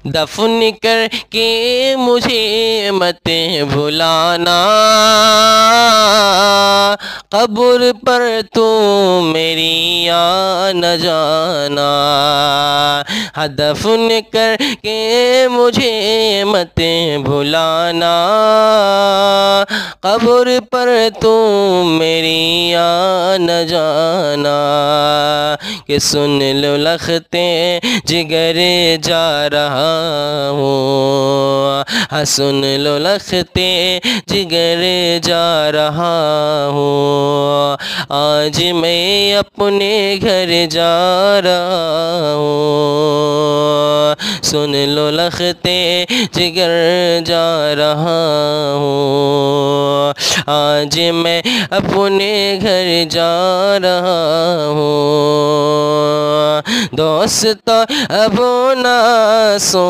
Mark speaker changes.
Speaker 1: दफन करके मुझे मत भुलाना, कब्र पर तू मेरी आ न जाना। हाँ, दफन करके मुझे मत भुलाना, कब्र पर तू मेरी आ न जाना। कि सुन लो लखते जिगर जा रहा हूँ, हाँ सुन लो लखते जिगर जा रहा हूँ। आज मैं अपने घर जा रहा हूँ, सुन लो लखते जिगर जा रहा हूँ। आज मैं अपने घर जा रहा हूँ। दोस्त अब ना सो